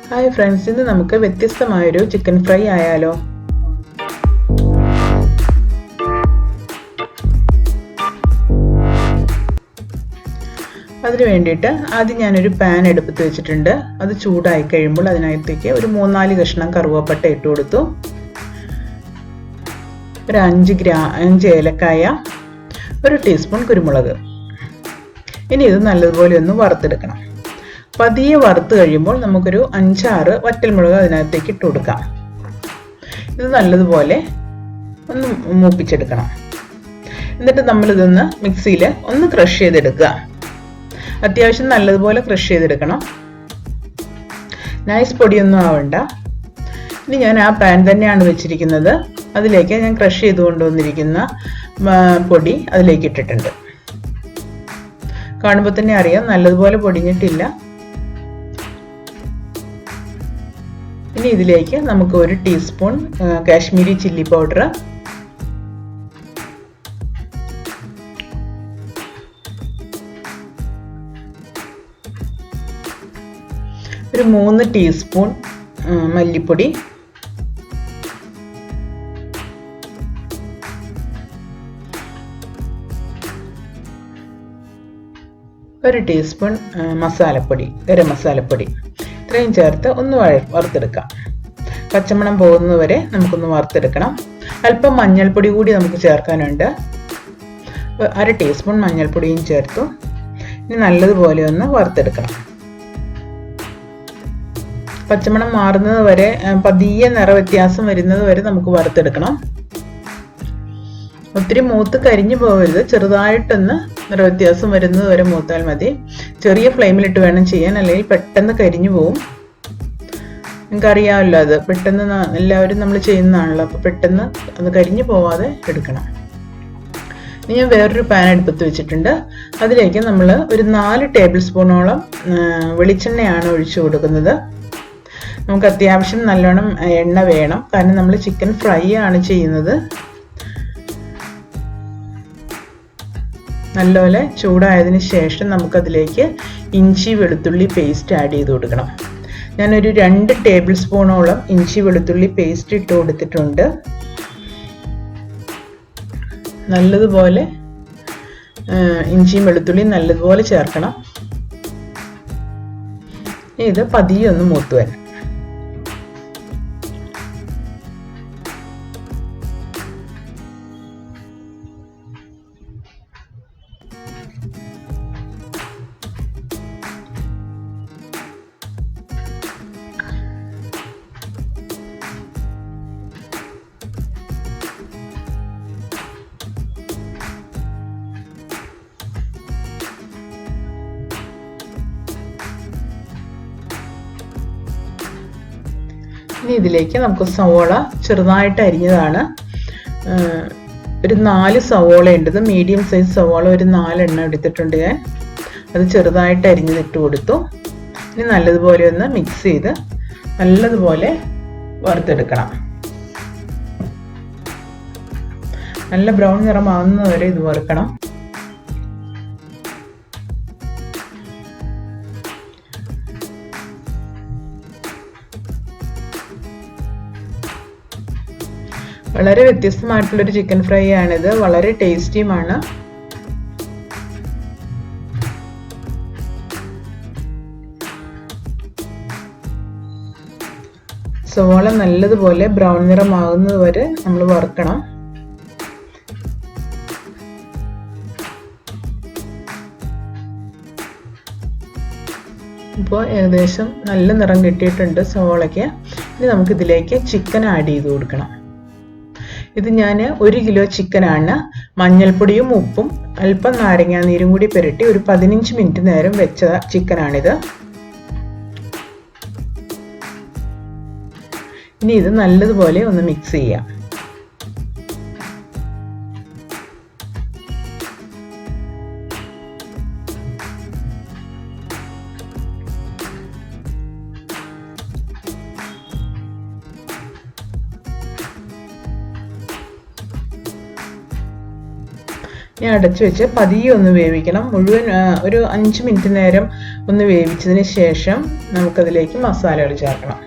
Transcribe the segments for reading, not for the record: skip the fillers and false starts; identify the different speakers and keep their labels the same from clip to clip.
Speaker 1: Hi friends, ഇന്ന് നമുക്ക് വ്യത്യസ്തമായൊരു chicken fry ആയാലോ? അതിന് വേണ്ടിയിട്ട് ആദ്യം ഞാനൊരു പാൻ എടുത്ത് വെച്ചിട്ടുണ്ട്. അത് ചൂടായി കഴിയുമ്പോൾ അതിനകത്തേക്ക് ഒരു 3-4 കഷ്ണം കറുവപ്പട്ട ഇട്ട് കൊടുത്തു. ഒരു 5 ഏലക്കായ, ഒരു ടീസ്പൂൺ കുരുമുളക്. ഇനി ഇത് നല്ലതുപോലെ ഒന്ന് വറുത്തെടുക്കണം. പതിയെ വറുത്ത് കഴിയുമ്പോൾ നമുക്കൊരു 5-6 വറ്റൽമുളക് അതിനകത്തേക്ക് ഇട്ട് കൊടുക്കാം. ഇത് നല്ലതുപോലെ ഒന്ന് മൂപ്പിച്ചെടുക്കണം. എന്നിട്ട് നമ്മളിതൊന്ന് മിക്സിയിൽ ഒന്ന് ക്രഷ് ചെയ്തെടുക്കുക. അത്യാവശ്യം നല്ലതുപോലെ ക്രഷ് ചെയ്തെടുക്കണം. നൈസ് പൊടിയൊന്നും ആവണ്ട. ഇനി ഞാൻ ആ പാൻ തന്നെയാണ് വെച്ചിരിക്കുന്നത്. അതിലേക്ക് ഞാൻ ക്രഷ് ചെയ്ത് കൊണ്ടുവന്നിരിക്കുന്ന പൊടി അതിലേക്ക് ഇട്ടിട്ടുണ്ട്. കാണുമ്പോൾ തന്നെ അറിയാം നല്ലതുപോലെ പൊടിഞ്ഞിട്ടില്ല. ഇനി ഇതിലേക്ക് നമുക്ക് 1 ടീസ്പൂൺ കാശ്മീരി ചില്ലി പൗഡർ, ഒരു 3 ടീസ്പൂൺ മല്ലിപ്പൊടി, ഒരു ടീസ്പൂൺ മസാലപ്പൊടി, ഗരം മസാലപ്പൊടി. ഇത്രയും ചേർത്ത് ഒന്ന് വറുത്തെടുക്കാം. പച്ചമണം പോകുന്നതുവരെ നമുക്കൊന്ന് വറുത്തെടുക്കണം. അല്പം മഞ്ഞൾപ്പൊടി കൂടി നമുക്ക് ചേർക്കാനുണ്ട്. 1/2 ടീസ്പൂൺ മഞ്ഞൾപ്പൊടിയും ചേർത്തു. ഇനി നല്ലതുപോലെ ഒന്ന് വറുത്തെടുക്കണം. പച്ചമണം മാറുന്നത് വരെ, പതിയെ നിറവ്യത്യാസം വരുന്നത് വരെ നമുക്ക് വറുത്തെടുക്കണം. ഒത്തിരി മൂത്ത് കരിഞ്ഞു പോകരുത്. ചെറുതായിട്ടൊന്ന് നിറവ്യത്യാസം വരുന്നത് വരെ മൂത്താൽ മതി. ചെറിയ ഫ്ലെയിമിലിട്ട് വേണം ചെയ്യാൻ, അല്ലെങ്കിൽ പെട്ടെന്ന് കരിഞ്ഞു പോവും. നിങ്ങൾക്കറിയാമല്ലോ, അത് പെട്ടെന്ന് എല്ലാവരും നമ്മൾ ചെയ്യുന്നതാണല്ലോ. അപ്പോൾ പെട്ടെന്ന് അത് കരിഞ്ഞു പോവാതെ എടുക്കണം. ഇനി ഞാൻ വേറൊരു പാൻ അടുപ്പത്ത് വെച്ചിട്ടുണ്ട്. അതിലേക്ക് നമ്മൾ ഒരു 4 ടേബിൾ സ്പൂണോളം വെളിച്ചെണ്ണയാണ് ഒഴിച്ചു കൊടുക്കുന്നത്. നമുക്ക് അത്യാവശ്യം നല്ലോണം എണ്ണ വേണം, കാരണം നമ്മൾ ചിക്കൻ ഫ്രൈ ആണ് ചെയ്യുന്നത്. നല്ലപോലെ ചൂടായതിന് ശേഷം നമുക്കതിലേക്ക് ഇഞ്ചി വെളുത്തുള്ളി പേസ്റ്റ് ആഡ് ചെയ്ത് കൊടുക്കണം. ഞാനൊരു 2 ടേബിൾ സ്പൂണോളം ഇഞ്ചി വെളുത്തുള്ളി പേസ്റ്റ് ഇട്ട് കൊടുത്തിട്ടുണ്ട്. നല്ലതുപോലെ ഇഞ്ചിയും വെളുത്തുള്ളിയും നല്ലതുപോലെ ചേർക്കണം. ഇത് പതിയെ ഒന്ന് മൂത്ത് വരണം. ഇനി ഇതിലേക്ക് നമുക്ക് സവോള ചെറുതായിട്ട് അരിഞ്ഞതാണ്, ഒരു 4 സവോള ഉണ്ട്. മീഡിയം സൈസ് സവോള ഒരു 4 എണ്ണം എടുത്തിട്ടുണ്ട് ഞാൻ. അത് ചെറുതായിട്ട് അരിഞ്ഞിട്ട് കൊടുത്തു. ഇനി നല്ലതുപോലെ ഒന്ന് മിക്സ് ചെയ്ത് നല്ലതുപോലെ വറുത്തെടുക്കണം. നല്ല ബ്രൗൺ നിറമാകുന്നത് വരെ ഇത് വറുക്കണം. വളരെ വ്യത്യസ്തമായിട്ടുള്ളൊരു ചിക്കൻ ഫ്രൈ ആണിത്. വളരെ ടേസ്റ്റിയുമാണ്. സവോള നല്ലതുപോലെ ബ്രൗൺ നിറമാകുന്നത് വരെ നമ്മൾ വറുക്കണം. ഇപ്പോൾ ഏകദേശം നല്ല നിറം കിട്ടിയിട്ടുണ്ട് സവോളയ്ക്ക്. ഇനി നമുക്കിതിലേക്ക് ചിക്കൻ ആഡ് ചെയ്ത് കൊടുക്കണം. ഇത് ഞാൻ 1 കിലോ ചിക്കനാണ്. മഞ്ഞൾപ്പൊടിയും ഉപ്പും അല്പം നാരങ്ങാനീരും കൂടി പുരട്ടി ഒരു 15 മിനിറ്റ് നേരം വെച്ച ചിക്കനാണിത്. ഇനി ഇത് നല്ലതുപോലെ ഒന്ന് മിക്സ് ചെയ്യാം. ഞാൻ അടച്ചു വെച്ച് പതിയെ ഒന്ന് വേവിക്കണം. മുഴുവൻ ഒരു 5 മിനിറ്റ് നേരം ഒന്ന് വേവിച്ചതിന് ശേഷം നമുക്കതിലേക്ക് മസാലകൾ ചേർക്കണം.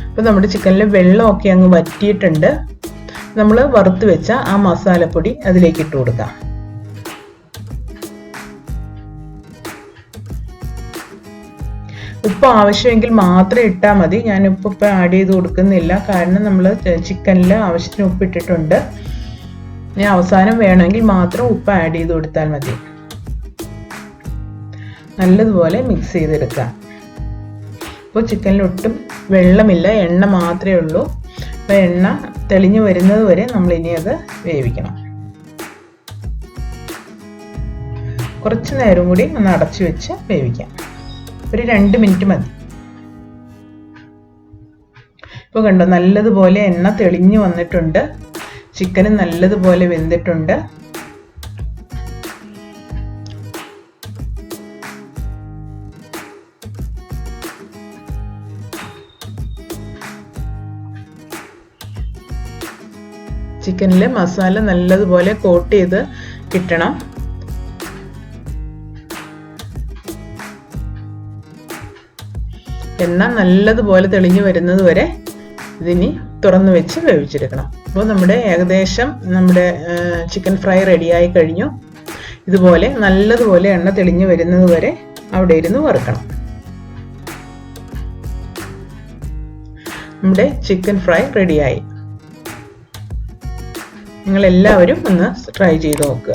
Speaker 1: അപ്പോൾ നമ്മുടെ ചിക്കനിൽ വെള്ളമൊക്കെ അങ്ങ് വറ്റിയിട്ടുണ്ട്. നമ്മൾ വറുത്ത് വെച്ച ആ മസാലപ്പൊടി അതിലേക്ക് ഇട്ട് കൊടുക്കാം. ഉപ്പ് ആവശ്യമെങ്കിൽ മാത്രം ഇട്ടാൽ മതി. ഞാൻ ഉപ്പ് ആഡ് ചെയ്ത് കൊടുക്കുന്നില്ല, കാരണം നമ്മൾ ചിക്കനിൽ ആവശ്യത്തിന് ഉപ്പ് ഇട്ടിട്ടുണ്ട്. ഇനി അവസാനം വേണമെങ്കിൽ മാത്രം ഉപ്പ് ആഡ് ചെയ്ത് കൊടുത്താൽ മതി. നല്ലതുപോലെ മിക്സ് ചെയ്തെടുക്കാം. ഇപ്പോൾ ചിക്കനിൽ ഒട്ടും വെള്ളമില്ല, എണ്ണ മാത്രമേ ഉള്ളൂ. അപ്പോൾ എണ്ണ തെളിഞ്ഞു വരുന്നത് വരെ നമ്മൾ ഇനി അത് വേവിക്കണം. കുറച്ച് നേരം കൂടി ഒന്ന് അടച്ചു വെച്ച് വേവിക്കാം. ഒരു 2 മിനിറ്റ് മതി. ഇപ്പോൾ കണ്ടോ, നല്ലതുപോലെ എണ്ണ തെളിഞ്ഞു വന്നിട്ടുണ്ട്. ചിക്കന് നല്ലതുപോലെ വെന്തിട്ടുണ്ട്. ചിക്കനിൽ മസാല നല്ലതുപോലെ കോട്ട് ചെയ്ത് കിട്ടണം. എണ്ണ നല്ലതുപോലെ തെളിഞ്ഞു വരുന്നത് വരെ ഇതിനി തുറന്നു വെച്ച് വേവിച്ചെടുക്കണം. അപ്പോൾ ഏകദേശം നമ്മുടെ ചിക്കൻ ഫ്രൈ റെഡിയായി കഴിഞ്ഞു. ഇതുപോലെ നല്ലതുപോലെ എണ്ണ തെളിഞ്ഞു വരുന്നത് വരെ അവിടെ ഇരുന്ന് വറുക്കണം. നമ്മുടെ ചിക്കൻ ഫ്രൈ റെഡിയായി. നിങ്ങളെല്ലാവരും ഒന്ന് ട്രൈ ചെയ്ത് നോക്കുക.